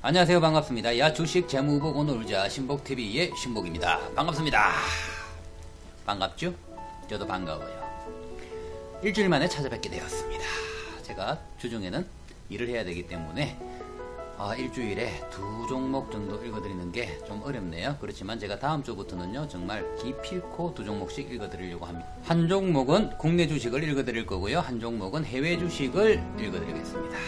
안녕하세요. 반갑습니다. 야 주식 재무복 오늘 의자 신복TV의 신복입니다. 반갑습니다. 반갑죠? 저도 반가워요. 일주일 만에 찾아뵙게 되었습니다. 제가 주중에는 일을 해야 되기 때문에 일주일에 2종목 정도 읽어드리는 게 좀 어렵네요. 그렇지만 제가 다음 주부터는요 정말 기필코 2종목씩 읽어드리려고 합니다. 한 종목은 국내 주식을 읽어드릴 거고요, 한 종목은 해외 주식을 읽어드리겠습니다.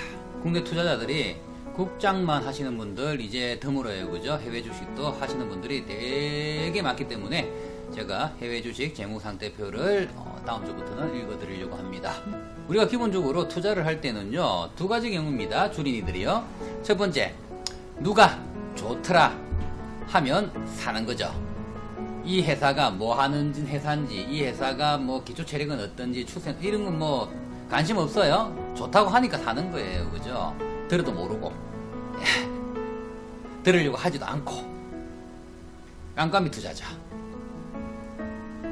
국내 투자자들이 국장만 하시는 분들 이제 드물어요, 그죠? 해외 주식도 하시는 분들이 되게 많기 때문에 제가 해외 주식 재무상태표를 다음 주부터는 읽어드리려고 합니다. 우리가 기본적으로 투자를 할 때는요 두 가지 경우입니다. 주린이들이요. 첫 번째, 누가 좋더라 하면 사는 거죠. 이 회사가 뭐 하는 회사인지, 이 회사가 뭐 기초 체력은 어떤지, 추세 이런 건 뭐 관심 없어요. 좋다고 하니까 사는 거예요, 그죠? 들어도 모르고 들으려고 하지도 않고 깜깜이 투자자,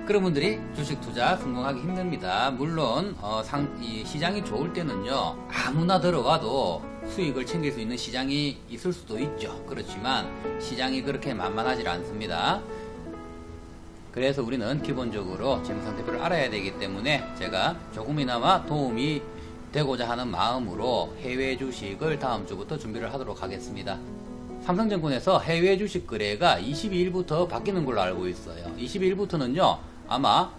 그런 분들이 주식 투자 성공하기 힘듭니다. 물론 이 시장이 좋을 때는요 아무나 들어가도 수익을 챙길 수 있는 시장이 있을 수도 있죠. 그렇지만 시장이 그렇게 만만하지 않습니다. 그래서 우리는 기본적으로 재무상태표를 알아야 되기 때문에 제가 조금이나마 도움이 되고자 하는 마음으로 해외 주식을 다음 주부터 준비를 하도록 하겠습니다. 삼성증권에서 해외 주식 거래가 22일부터 바뀌는 걸로 알고 있어요. 22일부터는요 아마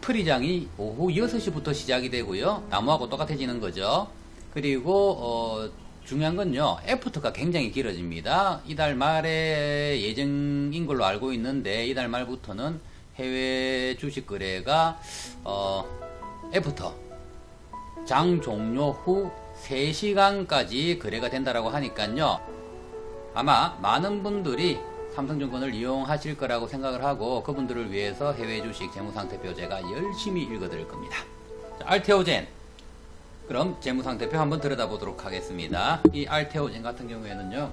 프리장이 오후 6시부터 시작이 되고요, 나무하고 똑같아지는 거죠. 그리고 중요한 건요 애프터가 굉장히 길어집니다. 이달 말에 예정인 걸로 알고 있는데 이달 말부터는 해외 주식 거래가 애프터 장 종료 후 3시간까지 거래가 된다라고 하니까요 아마 많은 분들이 삼성증권을 이용하실 거라고 생각을 하고 그분들을 위해서 해외 주식 재무상태표 제가 열심히 읽어드릴 겁니다. 자, 알테오젠, 그럼 재무상태표 한번 들여다보도록 하겠습니다. 이 알테오젠 같은 경우에는요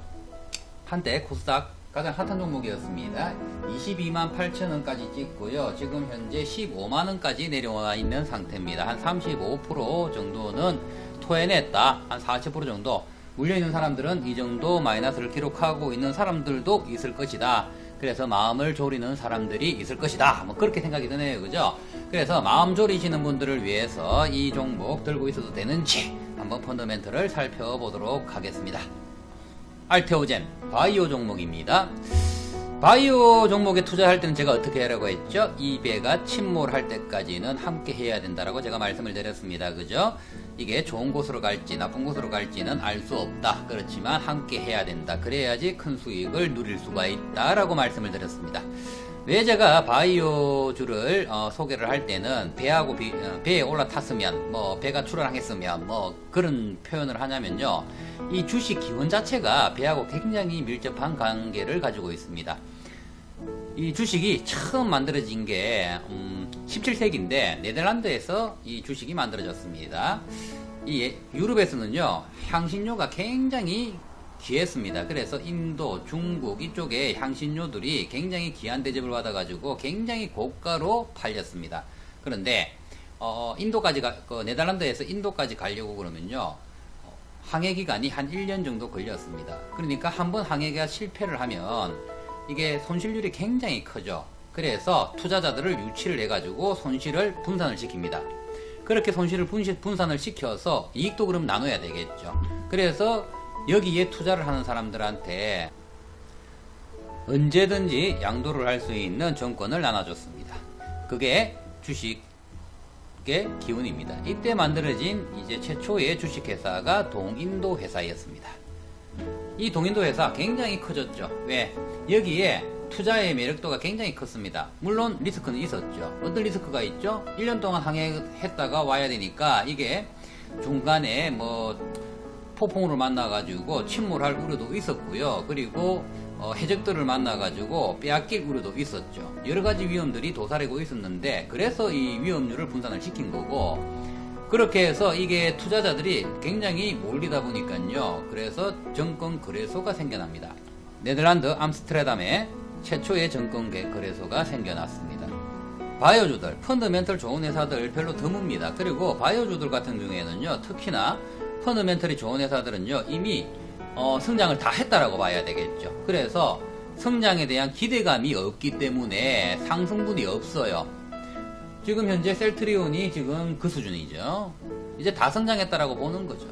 한때 코스닥 가장 핫한 종목이었습니다. 22만 8천원까지 찍고요, 지금 현재 15만원까지 내려와 있는 상태입니다. 한 35% 정도는 토해냈다. 한 40% 정도 물려있는 사람들은 이 정도 마이너스를 기록하고 있는 사람들도 있을 것이다. 그래서 마음을 졸이는 사람들이 있을 것이다. 뭐 그렇게 생각이 드네요, 그죠? 그래서 마음 졸이시는 분들을 위해서 이 종목 들고 있어도 되는지 한번 펀더멘트를 살펴보도록 하겠습니다. 알테오젠 바이오 종목입니다. 바이오 종목에 투자할 때는 제가 어떻게 하라고 했죠? 이 배가 침몰할 때까지는 함께 해야 된다라고 제가 말씀을 드렸습니다, 그죠? 이게 좋은 곳으로 갈지 나쁜 곳으로 갈지는 알 수 없다. 그렇지만 함께 해야 된다. 그래야지 큰 수익을 누릴 수가 있다라고 말씀을 드렸습니다. 왜 제가 바이오주를 소개를 할 때는 배하고 배에 올라탔으면 뭐 배가 출항했으면 뭐 그런 표현을 하냐면요, 이 주식 기원 자체가 배하고 굉장히 밀접한 관계를 가지고 있습니다. 이 주식이 처음 만들어진 게 17세기인데 네덜란드에서 이 주식이 만들어졌습니다. 이 유럽에서는요 향신료가 굉장히 귀했습니다. 그래서 인도, 중국 이쪽에 향신료들이 굉장히 귀한 대접을 받아가지고 굉장히 고가로 팔렸습니다. 그런데 인도까지 네덜란드에서 인도까지 가려고 그러면요 항해 기간이 한 1년 정도 걸렸습니다. 그러니까 한번 항해가 실패를 하면 이게 손실률이 굉장히 크죠. 그래서 투자자들을 유치를 해가지고 손실을 분산을 시킵니다. 그렇게 손실을 분산을 시켜서 이익도 그럼 나눠야 되겠죠. 그래서 여기에 투자를 하는 사람들한테 언제든지 양도를 할 수 있는 정권을 나눠줬습니다. 그게 주식의 기운입니다. 이때 만들어진 이제 최초의 주식회사가 동인도 회사였습니다. 이 동인도 회사 굉장히 커졌죠. 왜? 여기에 투자의 매력도가 굉장히 컸습니다. 물론 리스크는 있었죠. 어떤 리스크가 있죠? 1년 동안 항해했다가 와야 되니까 이게 중간에 뭐 폭풍우를 만나가지고 침몰할 우려도 있었고요. 그리고 해적들을 만나가지고 빼앗길 우려도 있었죠. 여러가지 위험들이 도사리고 있었는데 그래서 이 위험률을 분산을 시킨 거고, 그렇게 해서 이게 투자자들이 굉장히 몰리다 보니까요 그래서 정권거래소가 생겨납니다. 네덜란드 암스테르담에 최초의 정권거래소가 생겨났습니다. 바이오주들, 펀더멘털 좋은 회사들 별로 드뭅니다. 그리고 바이오주들 같은 경우에는요 특히나 펀더멘털이 좋은 회사들은요 이미 성장을 다 했다라고 봐야 되겠죠. 그래서 성장에 대한 기대감이 없기 때문에 상승분이 없어요. 지금 현재 셀트리온이 지금 그 수준이죠. 이제 다 성장했다라고 보는 거죠.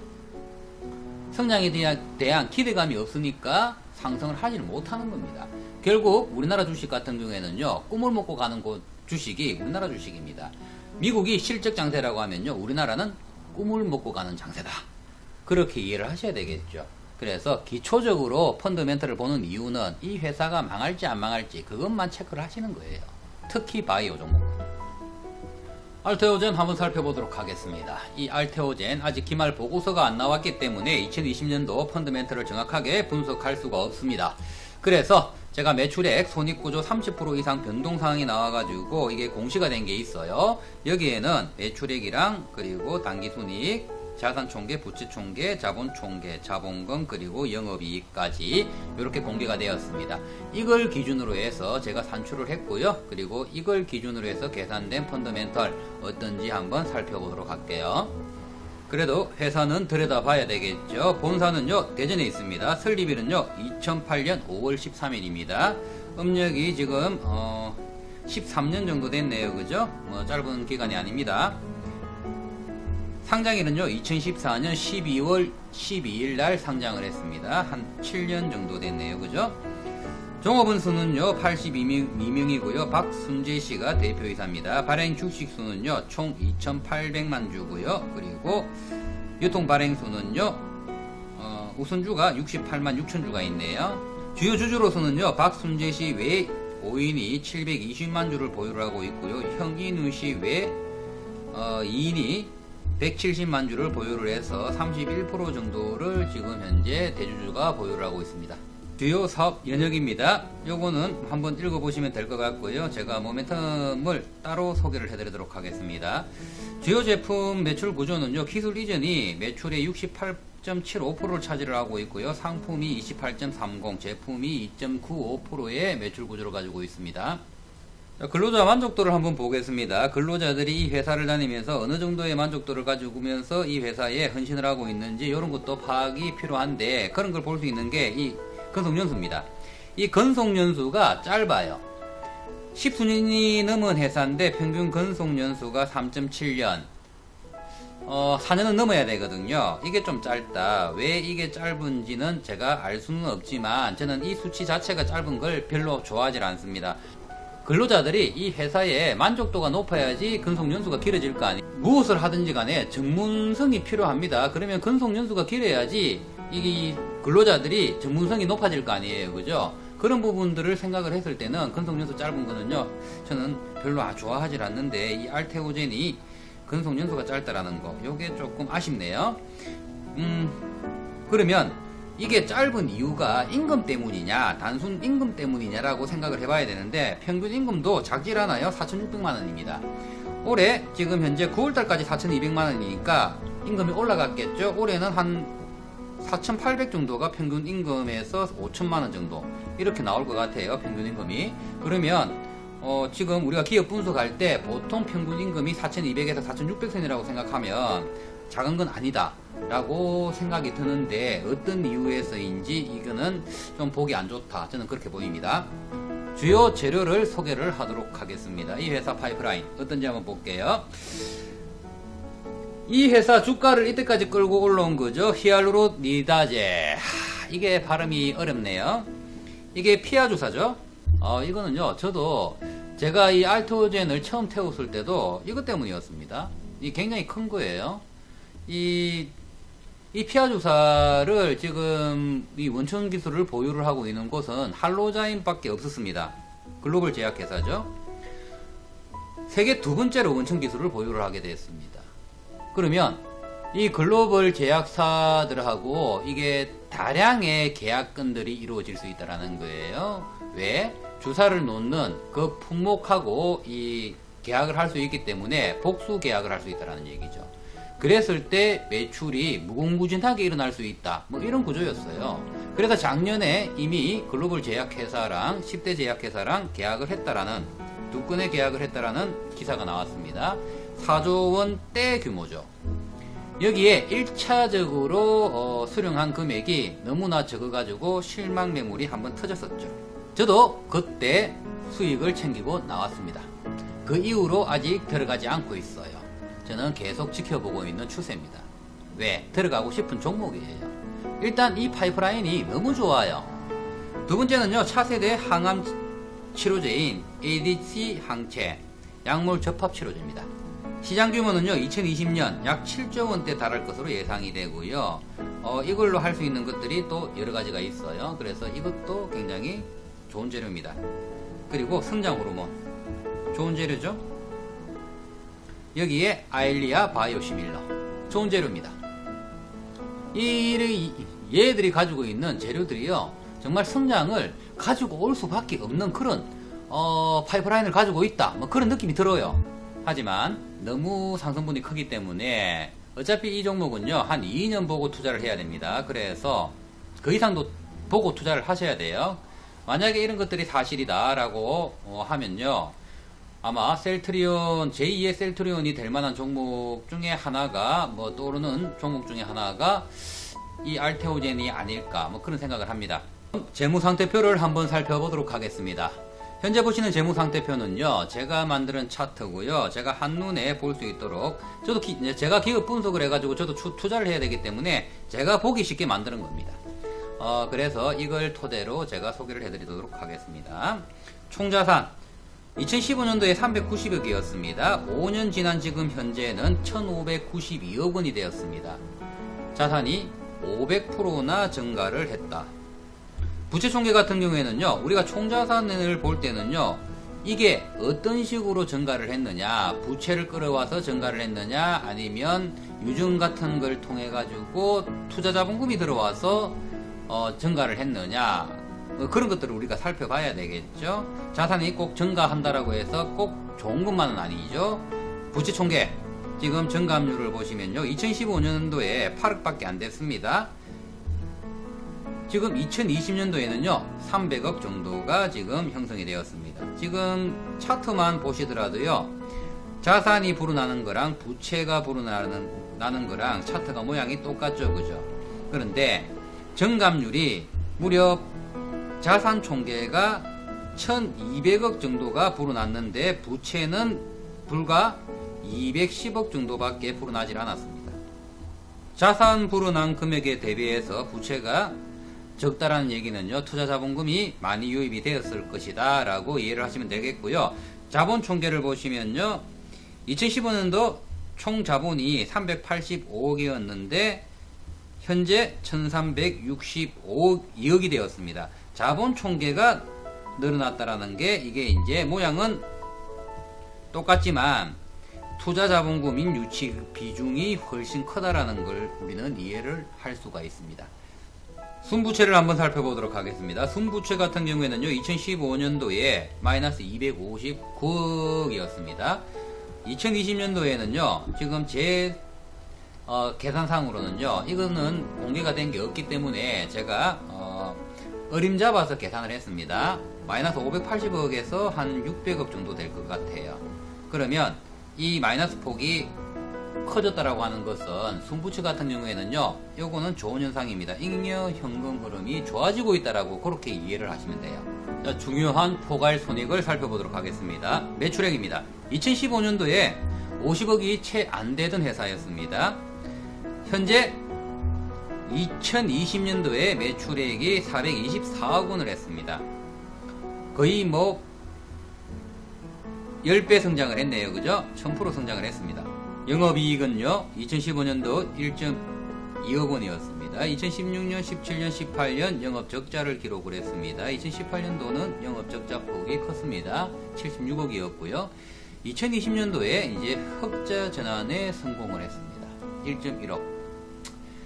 성장에 대한 기대감이 없으니까 상승을 하질 못하는 겁니다. 결국 우리나라 주식 같은 경우에는요, 꿈을 먹고 가는 주식이 우리나라 주식입니다. 미국이 실적 장세라고 하면요, 우리나라는 꿈을 먹고 가는 장세다. 그렇게 이해를 하셔야 되겠죠. 그래서 기초적으로 펀더멘털을 보는 이유는 이 회사가 망할지 안 망할지 그것만 체크를 하시는 거예요. 특히 바이오 종목은. 알테오젠 한번 살펴보도록 하겠습니다. 이 알테오젠 아직 기말 보고서가 안 나왔기 때문에 2020년도 펀더멘털을 정확하게 분석할 수가 없습니다. 그래서 제가 매출액, 손익구조 30% 이상 변동사항이 나와가지고 이게 공시가 된 게 있어요. 여기에는 매출액이랑 그리고 당기순이익, 자산총계, 부채총계, 자본총계, 자본금, 그리고 영업이익까지 이렇게 공개가 되었습니다. 이걸 기준으로 해서 제가 산출을 했고요. 그리고 이걸 기준으로 해서 계산된 펀더멘털 어떤지 한번 살펴보도록 할게요. 그래도 회사는 들여다봐야 되겠죠. 본사는요, 대전에 있습니다. 설립일은요, 2008년 5월 13일입니다. 음력이 지금 13년 정도 됐네요. 그죠? 짧은 기간이 아닙니다. 상장일은요, 2014년 12월 12일 날 상장을 했습니다. 한 7년 정도 됐네요. 그죠? 종업원수는요, 82명이고요. 박순재 씨가 대표이사입니다. 발행 주식수는요, 총 2,800만 주고요. 그리고 유통 발행수는요, 우선주가 68만 6천 주가 있네요. 주요 주주로서는요, 박순재 씨 외 5인이 720만 주를 보유를 하고 있고요. 형인우 씨 외 2인이 170만 주를 보유를 해서 31% 정도를 지금 현재 대주주가 보유를 하고 있습니다. 주요 사업 영역입니다. 요거는 한번 읽어보시면 될 것 같고요. 제가 모멘텀을 따로 소개를 해드리도록 하겠습니다. 주요 제품 매출 구조는요, 기술 이전이 매출의 68.75%를 차지를 하고 있고요. 상품이 28.30, 제품이 2.95%의 매출 구조를 가지고 있습니다. 근로자 만족도를 한번 보겠습니다. 근로자들이 이 회사를 다니면서 어느 정도의 만족도를 가지고면서 이 회사에 헌신을 하고 있는지 이런 것도 파악이 필요한데, 그런 걸 볼 수 있는 게 이 근속연수입니다. 이 근속연수가 짧아요. 10수년이 넘은 회사인데 평균 근속연수가 3.7년, 4년은 넘어야 되거든요. 이게 좀 짧다. 왜 이게 짧은지는 제가 알 수는 없지만 저는 이 수치 자체가 짧은 걸 별로 좋아하지 않습니다. 근로자들이 이 회사에 만족도가 높아야지 근속연수가 길어질 거 아니에요. 무엇을 하든지 간에 전문성이 필요합니다. 그러면 근속연수가 길어야지 이 근로자들이 전문성이 높아질 거 아니에요. 그죠? 그런 부분들을 생각을 했을 때는 근속연수 짧은 거는요, 저는 별로 좋아하지 않는데, 이 알테오젠이 근속연수가 짧다라는 거, 요게 조금 아쉽네요. 그러면 이게 짧은 이유가 임금 때문이냐, 단순 임금 때문이냐라고 생각을 해봐야 되는데, 평균 임금도 작질 않아요. 4,600만원입니다. 올해 지금 현재 9월달까지 4,200만원이니까 임금이 올라갔겠죠. 올해는 한 4,800 정도가 평균 임금에서 5천만원 정도 이렇게 나올 것 같아요. 평균 임금이. 그러면 지금 우리가 기업 분석할 때 보통 평균 임금이 4,200에서 4,600선이라고 생각하면 작은 건 아니다 라고 생각이 드는데, 어떤 이유에서인지 이거는 좀 보기 안 좋다, 저는 그렇게 보입니다. 주요 재료를 소개를 하도록 하겠습니다. 이 회사 파이프라인 어떤지 한번 볼게요. 이 회사 주가를 이때까지 끌고 올라온 거죠. 히알루로니다제. 이게 발음이 어렵네요. 이게 피아 주사죠. 이거는요, 저도 제가 이 알테오젠을 처음 태웠을 때도 이것 때문이었습니다. 이 굉장히 큰 거예요. 이 피아 주사를 지금 이 원천 기술을 보유를 하고 있는 곳은 할로자인 밖에 없었습니다. 글로벌 제약회사죠. 세계 두 번째로 원천 기술을 보유를 하게 됐습니다. 그러면 이 글로벌 제약사들하고 이게 다량의 계약건들이 이루어질 수 있다는 거예요. 왜? 주사를 놓는 그 품목하고 이 계약을 할 수 있기 때문에 복수 계약을 할 수 있다는 얘기죠. 그랬을 때 매출이 무궁무진하게 일어날 수 있다, 뭐 이런 구조였어요. 그래서 작년에 이미 글로벌 제약회사랑 10대 제약회사랑 계약을 했다라는, 두 건의 계약을 했다라는 기사가 나왔습니다. 4조 원대 규모죠. 여기에 1차적으로 수령한 금액이 너무나 적어가지고 실망 매물이 한번 터졌었죠. 저도 그때 수익을 챙기고 나왔습니다. 그 이후로 아직 들어가지 않고 있어요. 저는 계속 지켜보고 있는 추세입니다. 왜? 들어가고 싶은 종목이에요. 일단 이 파이프라인이 너무 좋아요. 두 번째는요, 차세대 항암 치료제인 ADC 항체 약물 접합 치료제입니다. 시장 규모는요 2020년 약 7조 원대 달할 것으로 예상이 되고요. 이걸로 할 수 있는 것들이 또 여러 가지가 있어요. 그래서 이것도 굉장히 좋은 재료입니다. 그리고 성장 호르몬 좋은 재료죠. 여기에 아일리아 바이오시밀러 좋은 재료입니다. 얘들이 가지고 있는 재료들이요 정말 성장을 가지고 올 수밖에 없는 그런 파이프라인을 가지고 있다 뭐 그런 느낌이 들어요. 하지만 너무 상승분이 크기 때문에 어차피 이 종목은요 한 2년 보고 투자를 해야 됩니다. 그래서 그 이상도 보고 투자를 하셔야 돼요. 만약에 이런 것들이 사실이다 라고 하면요 아마 셀트리온 제2의 셀트리온이 될 만한 종목 중에 하나가 뭐 떠오르는 종목 중에 하나가 이 알테오젠이 아닐까 뭐 그런 생각을 합니다. 재무상태표를 한번 살펴보도록 하겠습니다. 현재 보시는 재무상태표는요 제가 만드는 차트고요. 제가 한눈에 볼 수 있도록 저도 제가 기업 분석을 해가지고 저도 투자를 해야 되기 때문에 제가 보기 쉽게 만드는 겁니다. 그래서 이걸 토대로 제가 소개를 해드리도록 하겠습니다. 총자산 2015년도에 390억이었습니다. 5년 지난 지금 현재는 1592억 원이 되었습니다. 자산이 500%나 증가를 했다. 부채 총계 같은 경우에는요 우리가 총자산을 볼 때는요 이게 어떤 식으로 증가를 했느냐, 부채를 끌어와서 증가를 했느냐 아니면 유증 같은 걸 통해 가지고 투자 자본금이 들어와서 증가를 했느냐 그런 것들을 우리가 살펴봐야 되겠죠. 자산이 꼭 증가한다라고 해서 꼭 좋은 것만은 아니죠. 부채 총계 지금 증감률을 보시면요 2015년도에 8억밖에 안 됐습니다. 지금 2020년도에는요 300억 정도가 지금 형성이 되었습니다. 지금 차트만 보시더라도요 자산이 불어나는 거랑 부채가 불어나는 거랑 차트가 모양이 똑같죠, 그죠? 그런데 증감률이 무려 자산 총계가 1200억 정도가 불어났는데 부채는 불과 210억 정도밖에 불어나질 않았습니다. 자산 불어난 금액에 대비해서 부채가 적다라는 얘기는요 투자 자본금이 많이 유입이 되었을 것이다 라고 이해를 하시면 되겠고요. 자본 총계를 보시면요 2015년도 총 자본이 385억이었는데 현재 1365억이 되었습니다. 자본 총계가 늘어났다라는 게 이게 이제 모양은 똑같지만 투자 자본금인 유치 비중이 훨씬 크다라는 걸 우리는 이해를 할 수가 있습니다. 순부채를 한번 살펴보도록 하겠습니다. 순부채 같은 경우에는요 2015년도에 마이너스 259억이었습니다 2020년도에는요 지금 제 계산상으로는요 이거는 공개가 된 게 없기 때문에 제가 어림잡아서 계산을 했습니다. 마이너스 580억에서 한 600억 정도 될 것 같아요. 그러면 이 마이너스 폭이 커졌다라고 하는 것은 순부채 같은 경우에는요 요거는 좋은 현상입니다. 잉여 현금 흐름이 좋아지고 있다라고 그렇게 이해를 하시면 돼요. 자, 중요한 포괄 손익을 살펴보도록 하겠습니다. 매출액입니다. 2015년도에 50억이 채 안 되던 회사였습니다. 현재 2020년도에 매출액이 424억 원을 했습니다. 거의 뭐 10배 성장을 했네요, 그죠? 1000% 성장을 했습니다. 영업이익은요 2015년도 1.2억 원이었습니다. 2016년, 17년, 18년 영업적자를 기록을 했습니다. 2018년도는 영업적자 폭이 컸습니다. 76억이었고요 2020년도에 이제 흑자 전환에 성공을 했습니다. 1.1억.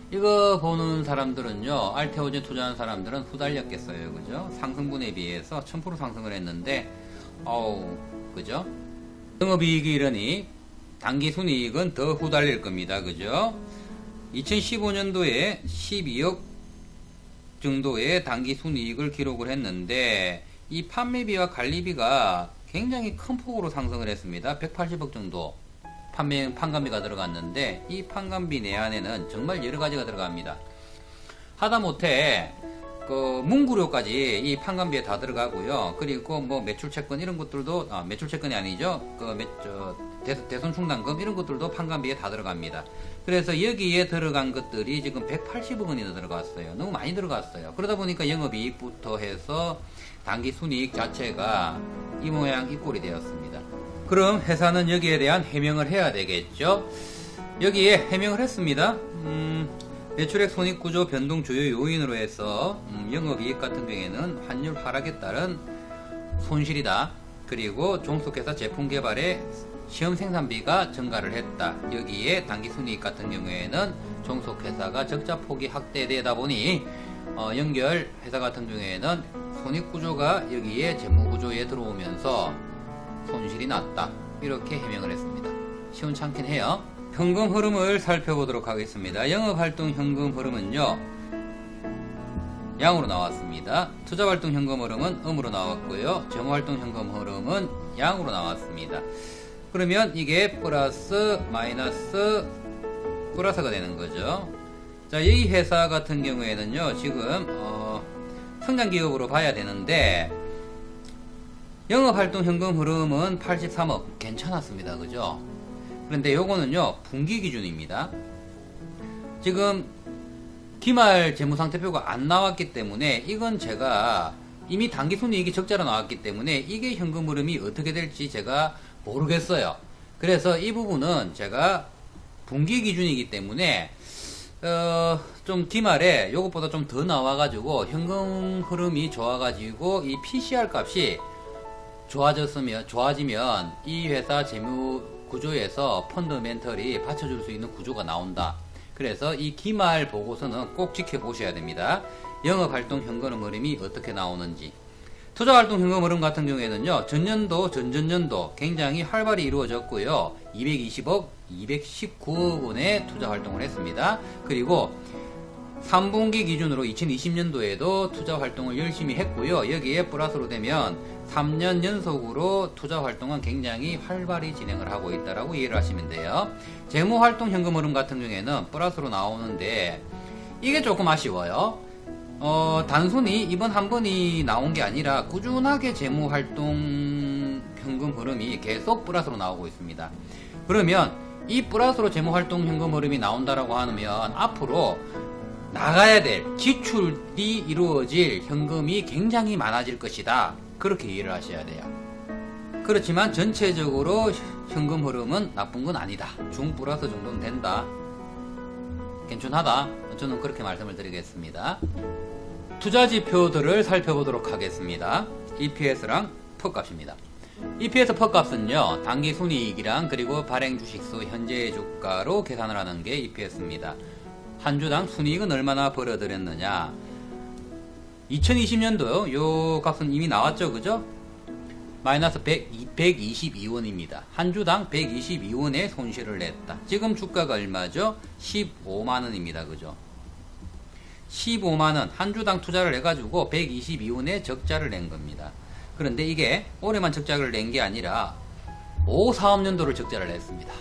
이거 보는 사람들은요 알테오젠 투자한 사람들은 후달렸겠어요, 그죠? 상승분에 비해서 1000% 상승을 했는데 그죠? 영업이익이 이러니 당기순이익은 더 후달릴 겁니다. 그죠? 2015년도에 12억 정도의 당기순이익을 기록을 했는데 이 판매비와 관리비가 굉장히 큰 폭으로 상승을 했습니다. 180억 정도 판관비가 들어갔는데, 이 판관비 내안에는 정말 여러 가지가 들어갑니다. 하다못해 그 문구료까지 이 판관비에 다 들어가고요. 그리고 뭐 매출채권 이런 것들도 매출채권이 아니죠. 대손 충당금 이런 것들도 판관비에 다 들어갑니다. 그래서 여기에 들어간 것들이 지금 180억 원이나 들어갔어요. 너무 많이 들어갔어요. 그러다 보니까 영업이익부터 해서 당기순이익 자체가 이 모양 이 꼴이 되었습니다. 그럼 회사는 여기에 대한 해명을 해야 되겠죠. 여기에 해명을 했습니다. 매출액 손익구조 변동 주요 요인으로 해서 영업이익 같은 경우에는 환율 하락에 따른 손실이다. 그리고 종속회사 제품 개발에 시험 생산비가 증가를 했다. 여기에 당기순이익 같은 경우에는 종속회사가 적자 폭이 확대되다 보니 연결 회사 같은 경우에는 손익구조가 여기에 재무구조에 들어오면서 손실이 났다. 이렇게 해명을 했습니다. 시원찮긴 해요. 현금 흐름을 살펴보도록 하겠습니다. 영업활동 현금 흐름은요, 양으로 나왔습니다. 투자활동 현금 흐름은 음으로 나왔고요. 재무활동 현금 흐름은 양으로 나왔습니다. 그러면 이게 플러스 마이너스 플러스가 되는 거죠. 자, 이 회사 같은 경우에는요, 지금 성장기업으로 봐야 되는데 영업활동 현금 흐름은 83억 괜찮았습니다. 그죠? 그런데 요거는요, 분기 기준입니다. 지금 기말 재무상태표가 안 나왔기 때문에 이건 제가 이미 당기순이익이 적자로 나왔기 때문에 이게 현금 흐름이 어떻게 될지 제가 모르겠어요. 그래서 이 부분은 제가 분기 기준이기 때문에 좀 기말에 요것보다 좀 더 나와가지고 현금 흐름이 좋아가지고 이 PCR 값이 좋아지면 이 회사 재무 구조에서 펀더멘털이 받쳐줄 수 있는 구조가 나온다. 그래서 이 기말 보고서는 꼭 지켜보셔야 됩니다. 영업활동 현금 흐름이 어떻게 나오는지. 투자활동 현금 흐름 같은 경우에는요, 전년도, 전전년도 굉장히 활발히 이루어졌고요. 220억, 219억 원의 투자활동을 했습니다. 그리고 3분기 기준으로 2020년도에도 투자활동을 열심히 했고요. 여기에 플러스로 되면 3년 연속으로 투자활동은 굉장히 활발히 진행을 하고 있다라고 이해를 하시면 돼요. 재무활동 현금 흐름 같은 경우에는 플러스로 나오는데 이게 조금 아쉬워요. 단순히 이번 한 번이 나온 게 아니라 꾸준하게 재무활동 현금 흐름이 계속 플러스로 나오고 있습니다. 그러면 이 플러스로 재무활동 현금 흐름이 나온다라고 하면 앞으로 나가야 될 지출이 이루어질 현금이 굉장히 많아질 것이다. 그렇게 이해를 하셔야 돼요. 그렇지만 전체적으로 현금 흐름은 나쁜 건 아니다. 중 플러스 정도는 된다. 괜찮하다. 저는 그렇게 말씀을 드리겠습니다. 투자 지표들을 살펴보도록 하겠습니다. EPS랑 퍼값입니다. EPS 퍼값은요, 당기 순이익이랑 그리고 발행 주식수 현재 주가로 계산을 하는 게 EPS입니다. 한 주당 순이익은 얼마나 벌어들였느냐. 2020년도 요 값은 이미 나왔죠. 그죠? 마이너스 122원입니다. 한 주당 122원의 손실을 냈다. 지금 주가가 얼마죠? 15만원입니다. 그죠? 15만원 한 주당 투자를 해가지고 122원의 적자를 낸 겁니다. 그런데 이게 올해만 적자를 낸 게 아니라 5사업년도를 적자를 냈습니다.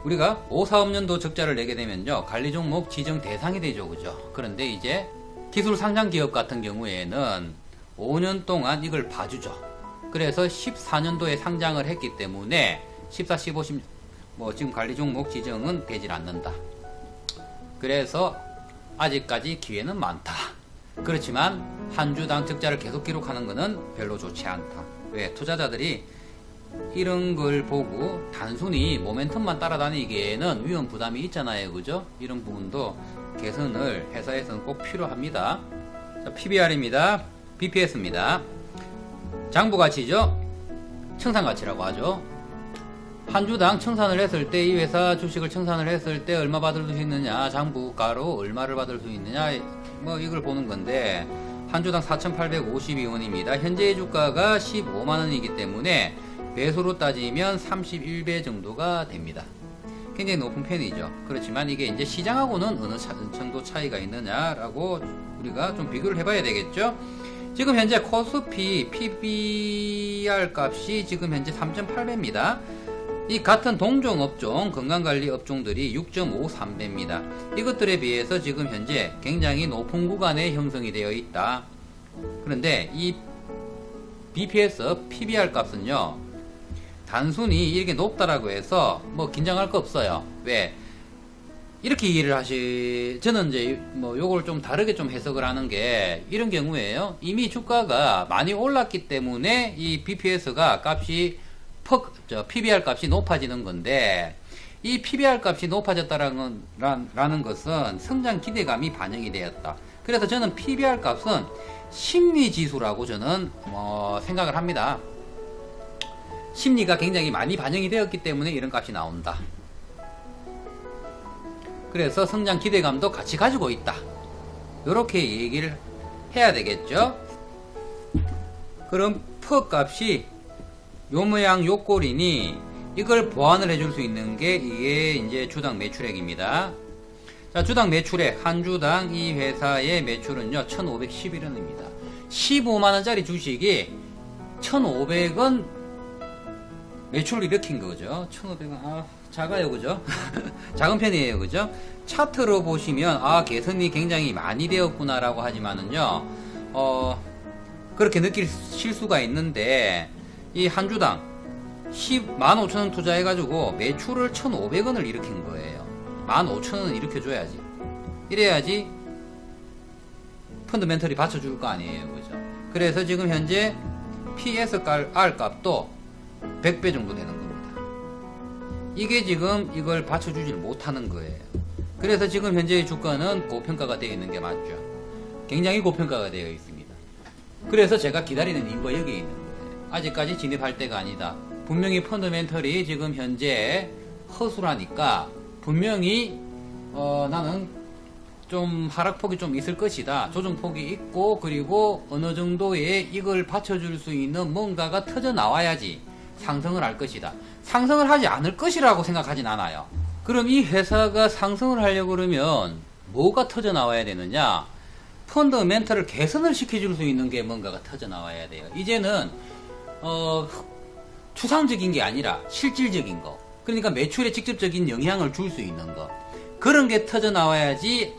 우리가 5사업년도 적자를 내게 되면요, 관리 종목 지정 대상이 되죠. 그죠? 그런데 이제 기술 상장 기업 같은 경우에는 5년 동안 이걸 봐주죠. 그래서 14년도에 상장을 했기 때문에 14, 15, 16, 지금 관리 종목 지정은 되질 않는다. 그래서 아직까지 기회는 많다. 그렇지만 한 주당 적자를 계속 기록하는 것은 별로 좋지 않다. 왜? 투자자들이 이런 걸 보고 단순히 모멘텀만 따라다니기에는 위험 부담이 있잖아요. 그죠? 이런 부분도 개선을 회사에서는 꼭 필요합니다. 자, PBR입니다. BPS입니다. 장부가치죠? 청산가치라고 하죠. 한 주당 청산을 했을 때, 이 회사 주식을 청산을 했을 때 얼마 받을 수 있느냐, 장부가로 얼마를 받을 수 있느냐, 이걸 보는 건데, 한 주당 4,852원입니다. 현재 주가가 15만원이기 때문에 배수로 따지면 31배 정도가 됩니다. 굉장히 높은 편이죠. 그렇지만 이게 이제 시장하고는 어느 정도 차이가 있느냐라고 우리가 좀 비교를 해봐야 되겠죠. 지금 현재 코스피 PBR 값이 지금 현재 3.8배입니다. 이 같은 동종 업종, 건강관리 업종들이 6.53배입니다. 이것들에 비해서 지금 현재 굉장히 높은 구간에 형성이 되어 있다. 그런데 이 BPS, PBR 값은요, 단순히 이렇게 높다라고 해서 뭐 긴장할 거 없어요. 왜? 이렇게 이해를 저는 이제 뭐 요걸 좀 다르게 좀 해석을 하는 게 이런 경우에요. 이미 주가가 많이 올랐기 때문에 이 BPS가 값이 PBR 값이 높아지는 건데, 이 PBR 값이 높아졌다라는 것은 성장 기대감이 반영이 되었다. 그래서 저는 PBR 값은 심리 지수라고 저는 생각을 합니다. 심리가 굉장히 많이 반영이 되었기 때문에 이런 값이 나온다. 그래서 성장 기대감도 같이 가지고 있다. 이렇게 얘기를 해야 되겠죠. 그럼 퍼 값이 요 모양 요 꼴이니 이걸 보완을 해줄 수 있는 게 이게 이제 주당 매출액입니다. 자, 주당 매출액 한 주당 이 회사의 매출은요 1,511원입니다. 15만원짜리 주식이 1,500원 매출을 일으킨 거죠. 1,500원 작아요, 그죠? 작은 편이에요, 그죠? 차트로 보시면 개선이 굉장히 많이 되었구나라고 하지만은요 그렇게 느끼실 수가 있는데, 이 한 주당 15,000원 투자해가지고 매출을 1,500원을 일으킨 거예요. 15,000원을 일으켜줘야지. 이래야지 펀더멘털이 받쳐줄 거 아니에요, 그죠? 그래서 지금 현재 PSR 값도 100배 정도 되는 겁니다. 이게 지금 이걸 받쳐주질 못하는 거예요. 그래서 지금 현재의 주가는 고평가가 되어 있는 게 맞죠. 굉장히 고평가가 되어 있습니다. 그래서 제가 기다리는 이유가 여기 있는 거예요. 아직까지 진입할 때가 아니다. 분명히 펀더멘털이 지금 현재 허술하니까 분명히 나는 좀 하락폭이 좀 있을 것이다. 조정폭이 있고, 그리고 어느 정도의 이걸 받쳐줄 수 있는 뭔가가 터져 나와야지 상승을 할 것이다. 상승을 하지 않을 것이라고 생각하진 않아요. 그럼 이 회사가 상승을 하려고 그러면 뭐가 터져 나와야 되느냐? 펀더멘털을 개선을 시켜줄 수 있는 게 뭔가가 터져 나와야 돼요. 이제는 추상적인 게 아니라 실질적인 거, 그러니까 매출에 직접적인 영향을 줄 수 있는 거, 그런 게 터져 나와야지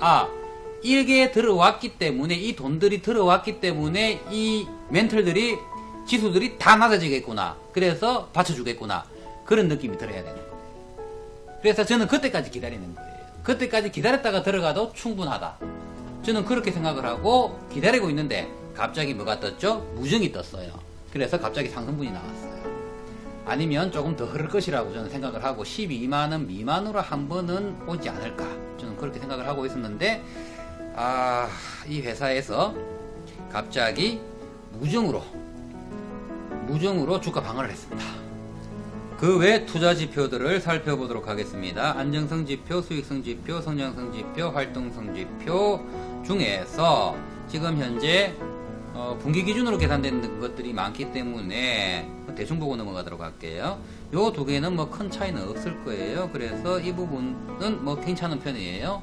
이게 들어왔기 때문에, 이 돈들이 들어왔기 때문에 이 멘털들이, 지수들이 다 낮아지겠구나, 그래서 받쳐주겠구나, 그런 느낌이 들어야 되는 거예요. 그래서 저는 그때까지 기다리는 거예요. 그때까지 기다렸다가 들어가도 충분하다. 저는 그렇게 생각을 하고 기다리고 있는데 갑자기 뭐가 떴죠? 무정이 떴어요. 그래서 갑자기 상승분이 나왔어요. 아니면 조금 더 흐를 것이라고 저는 생각을 하고 12만원 미만으로 한 번은 오지 않을까, 저는 그렇게 생각을 하고 있었는데, 이 회사에서 갑자기 무정으로 주가 방어를 했습니다. 그 외 투자 지표들을 살펴보도록 하겠습니다. 안정성 지표, 수익성 지표, 성장성 지표, 활동성 지표 중에서 지금 현재 분기 기준으로 계산되는 것들이 많기 때문에 대충 보고 넘어가도록 할게요. 요 두 개는 뭐 큰 차이는 없을 거예요. 그래서 이 부분은 뭐 괜찮은 편이에요.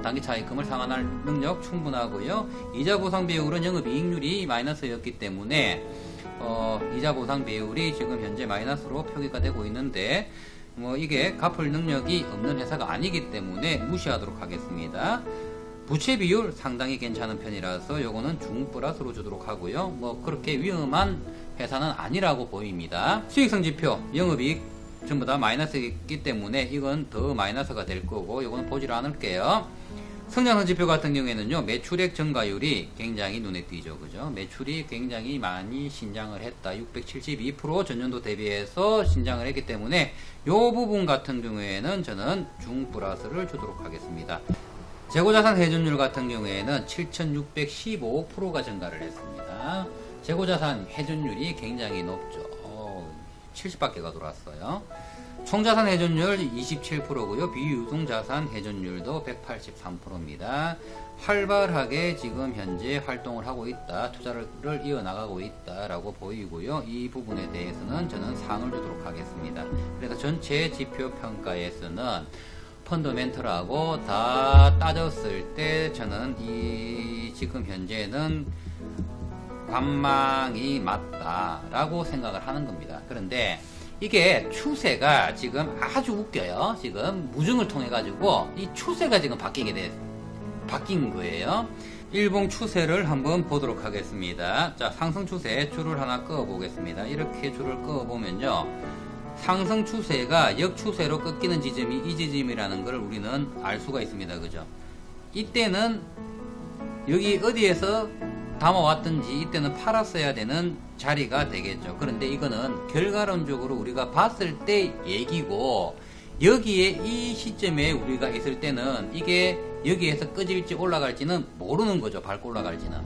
단기 차익금을 상환할 능력 충분하고요. 이자 보상 비율은 영업이익률이 마이너스였기 때문에 이자 보상 비율이 지금 현재 마이너스로 표기가 되고 있는데, 이게 갚을 능력이 없는 회사가 아니기 때문에 무시하도록 하겠습니다. 부채 비율 상당히 괜찮은 편이라서 요거는 중 플러스로 주도록 하고요. 그렇게 위험한 회사는 아니라고 보입니다. 수익성 지표, 영업이익 전부 다 마이너스이기 때문에 이건 더 마이너스가 될 거고, 요거는 보질 않을게요. 성장성 지표 같은 경우에는요, 매출액 증가율이 굉장히 눈에 띄죠, 그죠? 매출이 굉장히 많이 신장을 했다. 672% 전년도 대비해서 신장을 했기 때문에 요 부분 같은 경우에는 저는 중 플러스를 주도록 하겠습니다. 재고자산 회전율 같은 경우에는 7,615%가 증가를 했습니다. 재고자산 회전율이 굉장히 높죠. 70밖에 가돌았어요. 총자산 회전율 27%고요. 비유동자산 회전율도 183%입니다. 활발하게 지금 현재 활동을 하고 있다. 투자를 이어나가고 있다라고 보이고요. 이 부분에 대해서는 저는 상을 주도록 하겠습니다. 그래서 전체 지표 평가에서는 펀더멘털하고 다 따졌을 때 저는 지금 현재는 관망이 맞다라고 생각을 하는 겁니다. 그런데 이게 추세가 지금 아주 웃겨요. 지금 무증을 통해 가지고 이 추세가 지금 바뀐 거예요. 일봉 추세를 한번 보도록 하겠습니다. 자, 상승 추세 줄을 하나 그어 보겠습니다. 이렇게 줄을 그어 보면요, 상승 추세가 역추세로 꺾이는 지점이 이 지점이라는 걸 우리는 알 수가 있습니다. 그죠? 이때는 여기 어디에서 담아왔든지 이때는 팔았어야 되는 자리가 되겠죠. 그런데 이거는 결과론적으로 우리가 봤을 때 얘기고, 여기에 이 시점에 우리가 있을 때는 이게 여기에서 꺼질지 올라갈지는 모르는 거죠. 밟고 올라갈지는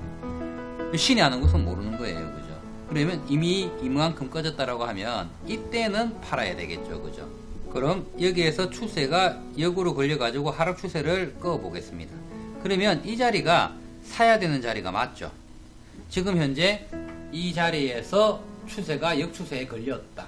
신이 아는 것은 모르는 거예요. 그죠? 그러면 이미 이만큼 꺼졌다라고 하면 이때는 팔아야 되겠죠. 그죠? 그럼 여기에서 추세가 역으로 걸려 가지고 하락 추세를 꺼 보겠습니다. 그러면 이 자리가 사야 되는 자리가 맞죠. 지금 현재 이 자리에서 추세가 역추세에 걸렸다.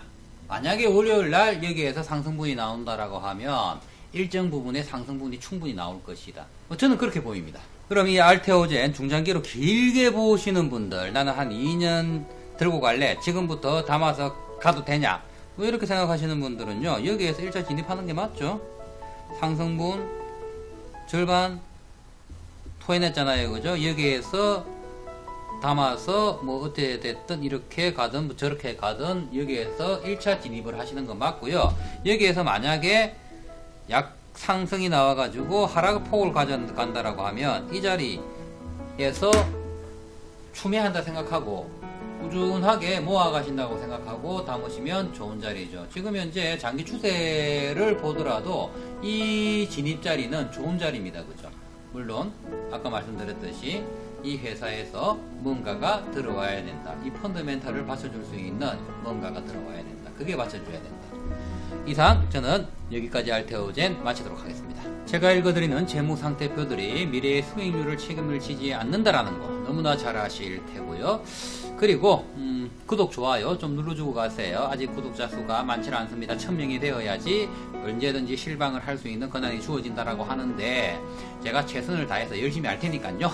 만약에 월요일날 여기에서 상승분이 나온다라고 하면 일정 부분의 상승분이 충분히 나올 것이다. 저는 그렇게 보입니다. 그럼 이 알테오젠 중장기로 길게 보시는 분들, 나는 한 2년 들고 갈래, 지금부터 담아서 가도 되냐, 뭐 이렇게 생각하시는 분들은요, 여기에서 1차 진입하는 게 맞죠. 상승분 절반 토해냈잖아요. 그죠? 여기에서 담아서 뭐 어떻게 됐든 이렇게 가든 뭐 저렇게 가든 여기에서 1차 진입을 하시는 건 맞고요. 여기에서 만약에 약상승이 나와가지고 하락폭을 가져간다라고 하면 이 자리에서 추매한다 생각하고 꾸준하게 모아가신다고 생각하고 담으시면 좋은 자리죠. 지금 현재 장기 추세를 보더라도 이 진입 자리는 좋은 자리입니다. 그죠? 물론 아까 말씀드렸듯이 이 회사에서 뭔가가 들어와야 된다. 이 펀더멘탈을 받쳐줄 수 있는 뭔가가 들어와야 된다. 그게 받쳐줘야 된다. 이상 저는 여기까지 알테오젠 마치도록 하겠습니다. 제가 읽어드리는 재무상태표들이 미래의 수익률을 책임을 지지 않는다라는 거 너무나 잘 아실 테고요. 그리고 구독, 좋아요 좀 눌러주고 가세요. 아직 구독자 수가 많지 않습니다. 1000명이 되어야지 언제든지 실방을 할 수 있는 권한이 주어진다라고 하는데, 제가 최선을 다해서 열심히 할 테니까요.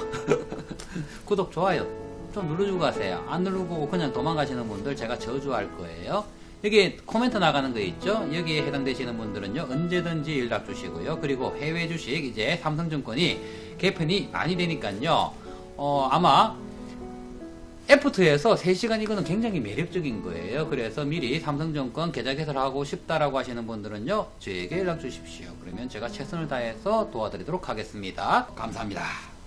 구독, 좋아요 좀 눌러주고 가세요. 안 누르고 그냥 도망가시는 분들 제가 저주할 거예요. 여기 코멘트 나가는 거 있죠? 여기에 해당되시는 분들은요, 언제든지 연락 주시고요. 그리고 해외 주식 이제 삼성증권이 개편이 많이 되니까요, 아마 애프터에서 3시간 이거는 굉장히 매력적인 거예요. 그래서 미리 삼성증권 계좌 개설하고 싶다라고 하시는 분들은요, 저에게 연락 주십시오. 그러면 제가 최선을 다해서 도와드리도록 하겠습니다. 감사합니다.